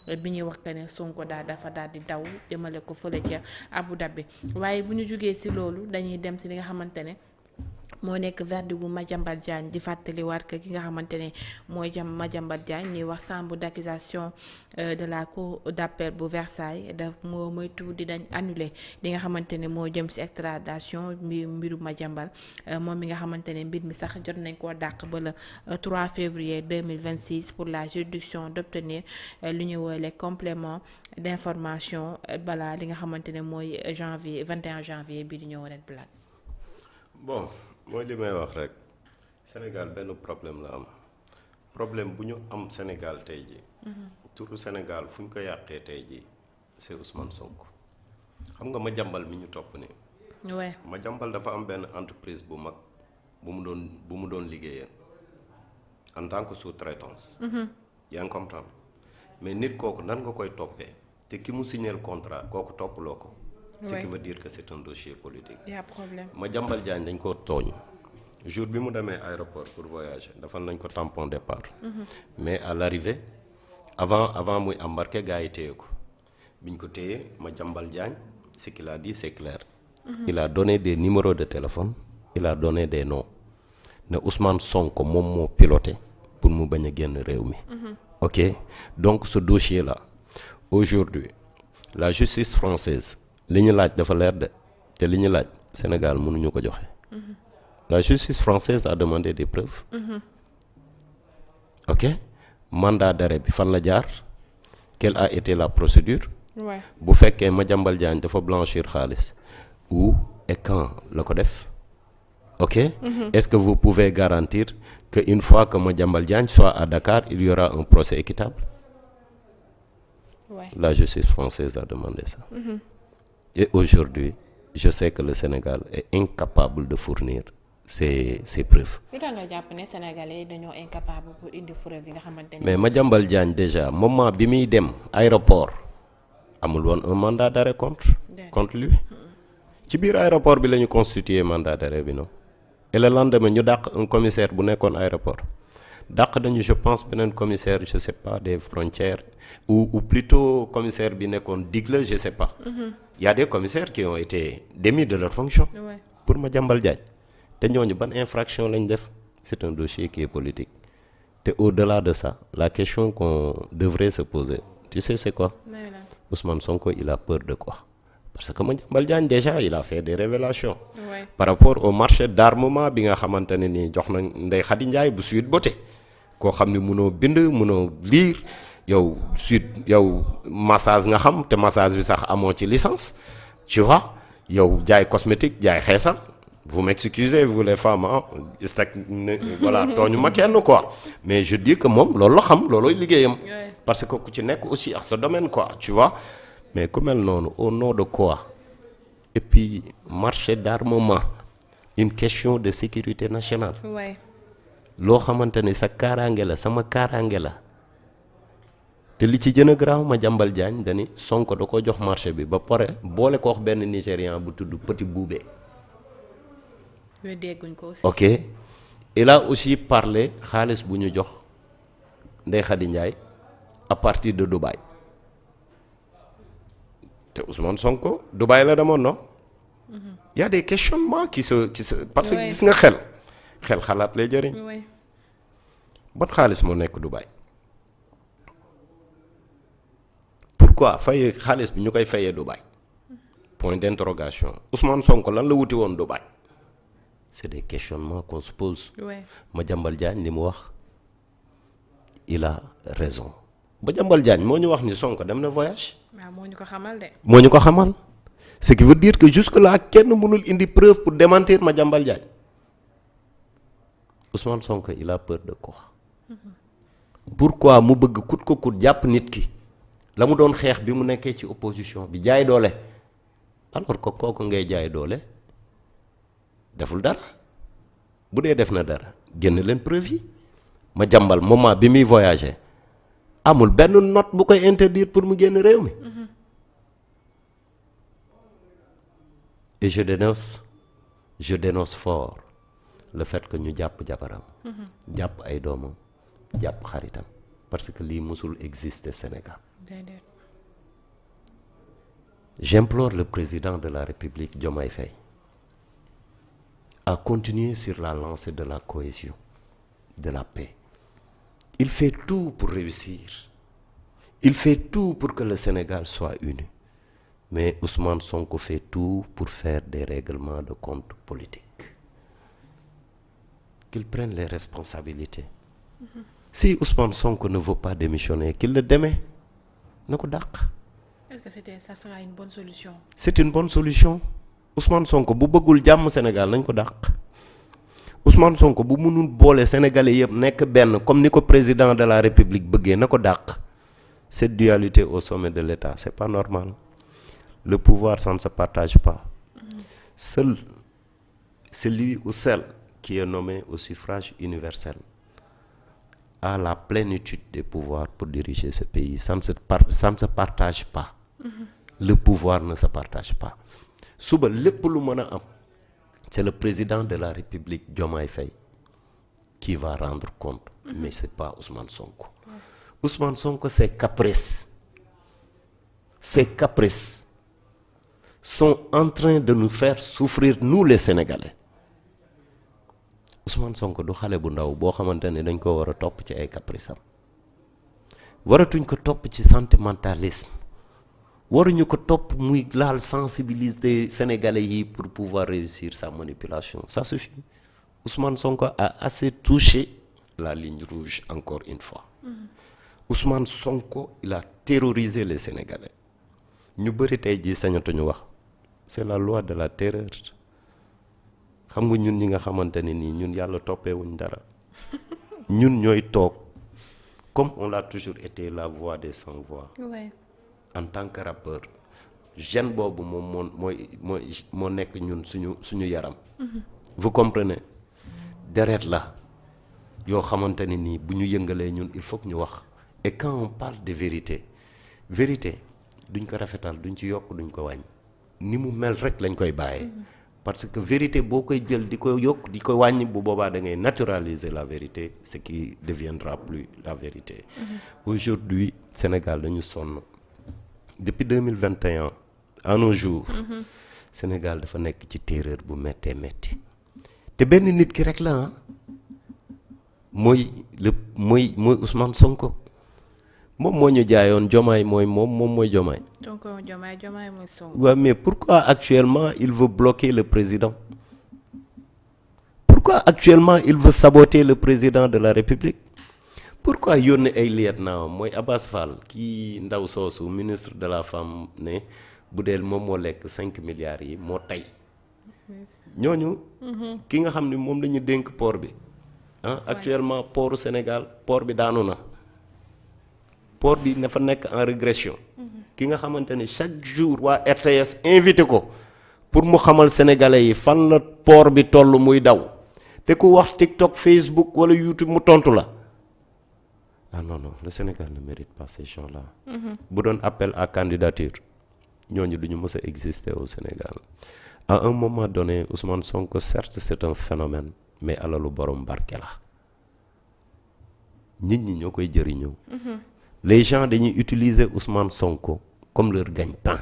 bi ñuy wax que ne Sonko dafa daal di daw jëmale ko fële ca Abu Dhabi. waaye bu ñu jugee ci loolu dañuy dem ci li nga xamante ne moo nekk verdict bu Madiambal Diagne di fàttaliwaat que ki nga xamante ne mooy Madiambal Diagne ñuy wax chambre d'accusation de la cour d'appel bu Versailles daf moo moytu di dañ annulé li nga xamante ne moo jëm ci extradition mbiru Madiambal moom mi nga xamante ne mbir mi sax jot nañ koo dàq ba le 3 février 2026 pour la juridiction d'obtenir lu ñu woowee complément d'information balaa li nga xamante ne mooy janvier 21 janvier bii di ñëw Red Black. bon mooy li may wax rek Sénégal benn problème la am problème bu ñu am Sénégal tey ji turu Sénégal fu ñu ko yàqee tey ji c'est Ousmane Sonko xam nga Madiambal mi ñu topp ni ouais. Madiambal dafa am benn entreprise bu mag bu mu doon liggéeyee en tant que sous-traitance yaa ngi comprendre mais nit kooku nan nga koy toppee te ki mu signé le contrat kooku toppaloo ko ce qui veut dire que c'est un dossier politique. Il y a problème. Madiambal Diagne dañ ko tooñ jour bi mu demee aéroport pour voyager defal nañ ko tampon départ. Mais à l'arrivée avant muy embarqué gars yi téye ko biñ ko téye Madiambal Diagne ce qu'il a dit c'est clair. Il a donné des numéros de téléphone il a donné des noms ne Ousmane Sonko moom moo piloté pour mu bañ a génn réew mi. Ok donc ce dossier là aujourd'hui la justice française. li ñu laaj dafa leer de te li ñu laaj Sénégal mënuñu ko joxe. La justice française a demandé des preuves. Ok mandat d'arrêt bi fan la jaar quelle a été la procédure. bu fekkee Madiambal Diagne dafa blanchir xaalis où et quand la ko def. Ok est-ce que vous pouvez garantir que une fois que Madiambal Diagne soit à Dakar il y aura un procès équitable. La justice française a demandé ça. Et aujourd'hui, je sais que le Sénégal est incapable de fournir ces preuves. lu tax nga jàpp ne Sénégalais dañoo incapable pour indi preuve yi nga xamante ne. Mais Madiambal Diagne déjà moment bi muy dem aéroport amul woon un mandat d'arrêt contre lui. ci biir aéroport bi la ñu constitué mandat d'arrêt bi non. Et le lendemain ñu dàq un commissaire bu nekkoon aéroport dàq nañu je pense beneen commissaire je sais pas des frontières ou plutôt commissaire bi nekkoon Digle je sais pas. Il y a des commissaires qui ont été démis de leur fonction. Pour Madiambal Diagne te ñooñu ban infraction lañ def c'est un dossier qui est politique te au-delà de ça la question qu'on devrait se poser tu sais c'est quoi. Ousmane Sonko il a peur de quoi parce que Madiambal Diagne déjà il a fait des révélations par rapport au marché d'armement bi nga xamante ne nii jox na Ndeye Khady Ndiaye bu Sweet Beauté koo xam ne mënoo bind mënoo lire yow massage nga xam te massage bi sax amoo ci licence tu vois yow jaay cosmétique jaay xeesal vous m'excusez vous les femmes voilà tooñu ma kenn quoi mais je dis que moom loolu la xam loolooy liggéeyam parce que ku ci nekk aussi ak sa domaine quoi tu vois mais ku mel noonu au nom de quoi et puis marché d'armement une question de sécurité nationale loo xamante ni sa kaaraange la sama kaaraange la te li ci gën a garaaw Madiambal Diagne dani Sonko da ko jox marché bi ba pare boole ko wax benn Nigérian bu tudd Petit Boubé. dégguñ ko aussi. ok il a aussi parlé xaalis bu ñu jox Ndeye Khady Ndiaye à partir de Dubaï te Ousmane Sonko Dubaï la demoon non. Y a des questionnements qui se parce que gis nga xel xalaat lay jëriñ. ban xaalis moo nekk Dubaï. pourquoi fayee xaalis bi ñu koy fayee Dubaï point d'interrogation Ousmane Sonko lan la wuti woon Dubaï c'est des questionnements qu'on se pose. Madiambal Diagne li mu wax il a raison Madiambal Diagne moo ñu wax ni Sonko dem na voyage. waaw moo ñu ko xamal de. moo ñu ko xamal ce qui veut dire que jusque là kenn mënul indi preuve pour démentir Madiambal Diagne Ousmane Sonko il a peur de quoi. pourquoi mu bëgg kut ko kut jàpp nit ki. la mu doon xeex bi mu nekkee ci opposition bi jaay doole alors que kooku ngay jaay doole deful dara bu dee def na dara génn leen preuve yi Madiambal moment bi muy voyager amul benn note bu koy interdire pour mu génn réew mi. Et je dénonce fort le fait que ñu jàpp jabaram. jàpp ay doomam jàpp xaritam parce que lii musul exister Sénégal. J'implore le président de la République Diomaye Faye à continuer sur la lancée de la cohésion, de la paix. Il fait tout pour réussir. Il fait tout pour que le Sénégal soit uni. Mais Ousmane Sonko fait tout pour faire des règlements de compte politiques. Qu'il prenne les responsabilités. Si Ousmane Sonko ne veut pas démissionner, qu'il le démet. Na ko dàq. Est-ce que ça sera une bonne solution? C'est une bonne solution. Ousmane Sonko bu bëggul jàmm Sénégal nañ ko dàq. Ousmane Sonko bu mënul boole Sénégalais yëpp nekk benn comme ni ko président de la République bëggee na ko dàq. Cette dualité au sommet de l'État, c'est pas normal. Le pouvoir, ça ne se partage pas. Seul celui ou celle qui est nommé au suffrage universel a la plénitude des pouvoirs pour diriger ce pays. Ça ne se partage pas. Le pouvoir ne se partage pas. Suba lépp lu mën a am, c'est le président de la République Diomaye Faye qui va rendre compte. Mais c'est pas Ousmane Sonko. Ousmane Sonko, ses caprices sont en train de nous faire souffrir, nous les Sénégalais. Ousmane Sonko du xale bu ndaw boo xamante ne dañ ko war a topp ci ay caprice am waratuñ ko topp ci sentimentalisme waruñu ko topp muy laal sensibilité sénégalais yi pour pouvoir réussir sa manipulation. Ça suffit. Ousmane Sonko a assez touché la ligne rouge encore une fois. Ousmane Sonko, il a terrorisé les Sénégalais. ñu bëri tey jii sañatuñu wax. C'est la loi de la terreur. xam nga ñun ñi nga xamante ne nii ñun yàlla toppeewuñ dara ñun ñooy toog comme on l'a toujours été la voix des sans voix. Ouais. En tant que rappeur gêne boobu moom moo nekk ñun suñu yaram. Vous comprenez deret la yoo xamante ne nii bu ñu yëngalee ñun il faut que ñu wax. Et quand on parle de vérité duñ ko rafetal duñ ci yokk duñ ko wàññi ni mu mel rek lañ koy bàyyee. Parce que vérité boo koy jël di ko yokk di ko wàññi bu boobaa da ngay naturaliser la vérité ce qui deviendra plus la vérité. Aujourd'hui Sénégal dañu sonn depuis 2021 à nos jours. Sénégal dafa nekk ci terreur bu méttee métti te benn nit ki rek la mooy Ousmane Sonko. moom moo ñu jaayoon Diomaye mooy Diomaye. Donc Diomaye mooy Sonko. Ouais, mais pourquoi actuellement il veut bloquer le président? Pourquoi actuellement il veut saboter le président de la République? Pourquoi yónni ay lieutenant mooy Abass Fall kii ndaw soosu ministre de la femme ne bu dee moom moo lekk 5 milliards yi moo tey ñooñu. ki nga xam ne moom la ñu dénk port bi actuellement portu Sénégal port bi daanu na. port bi dafa nekk en régression. ki nga xamante ne chaque jour waa RTS invité ko pour mu xamal sénégalais yi fan la port bi toll muy daw te ku wax TikTok Facebook wala YouTube mu tontu la. Ah non le Sénégal ne mérite pas ces gens-là. bu doon appel à candidature ñooñu duñu mës a exister au Sénégal. À un moment donné Ousmane Sonko certes c'est un phénomène mais alalu borom barke la nit ñi ñoo koy jëriñoo. Les gens dañuy utiliser Ousmane Sonko comme leur gagne-pain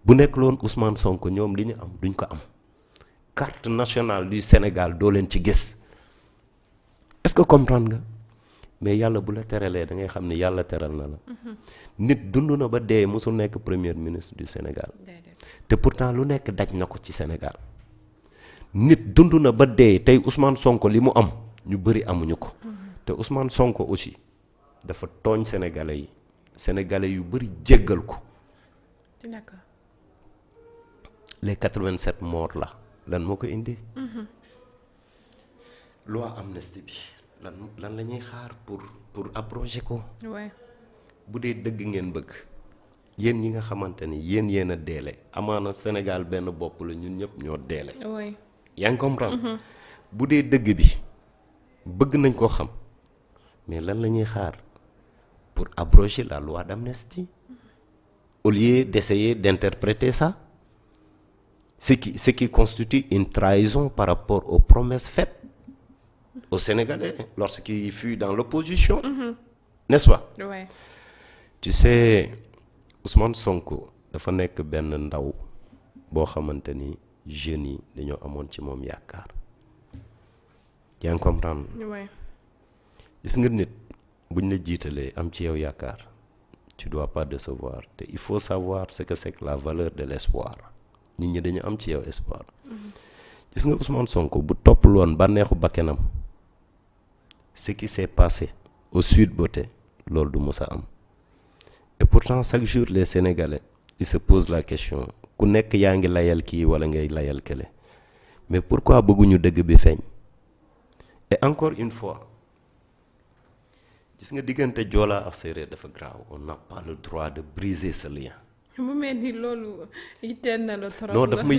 bu nekk loon Ousmane Sonko ñoom li ñu am duñ ko am carte nationale du Sénégal doo leen ci gis est-ce que comprendre nga mais yàlla bu la teralee da ngay xam ne yàlla teral na la. nit dund na ba dee mosul nekk premier ministre du Sénégal te pourtant lu nekk daj na ko ci Sénégal nit dund na ba dee tey Ousmane Sonko li mu am ñu bëri amuñu ko te Ousmane Sonko aussi. dafa tooñ sénégalais yu bëri jéggal ko. D'accord. Les 87 morts là lan moo ko indi. loi amnistie bi lan la ñuy xaar pour abroger ko. Ouais. bu dee dëgg ngeen bëgg yéen ñi nga xamante ni yéen a deele amaana Sénégal benn bopp la ñun ñëpp ñoo deele. Ouais. yaa ngi comprendre. bu dee dëgg bi bëgg nañ ko xam mais lan la ñuy xaar. Pour abroger la loi d'amnistie au lieu d'essayer d'interpréter ça ce qui constitue une trahison par rapport aux promesses faites aux Sénégalais lorsqu'ils furent dans l'opposition. n'est-ce pas. Ouais. Tu sais Ousmane Sonko dafa nekk benn ndaw boo xamante ni jeunes yi dañoo amoon ci moom yaakaar yaa ngi comprendre. Ouais. gis nga nit buñ la jiitalee am ci yow yaakaar tu dois pas décevoir te il faut savoir ce que c'est que la valeur de l'espoir nit ñi dañu am ci yow espoir. gis nga Ousmane Sonko bu toppul woon bànneexu bakkenam ce qui s'est passé au Sweet Beauté loolu du mës a am et pourtant chaque jour les Sénégalais ils se posent la question ku nekk yaa ngi layal kii wala ngay layal kële mais pourquoi bëgguñu dëgg bi feeñ. et encore une fois gis nga diggante Joola ak séeréer dafa grave on n'a pas le droit de briser ce lien. mu mel ni loolu yitteel na la trop. non daf may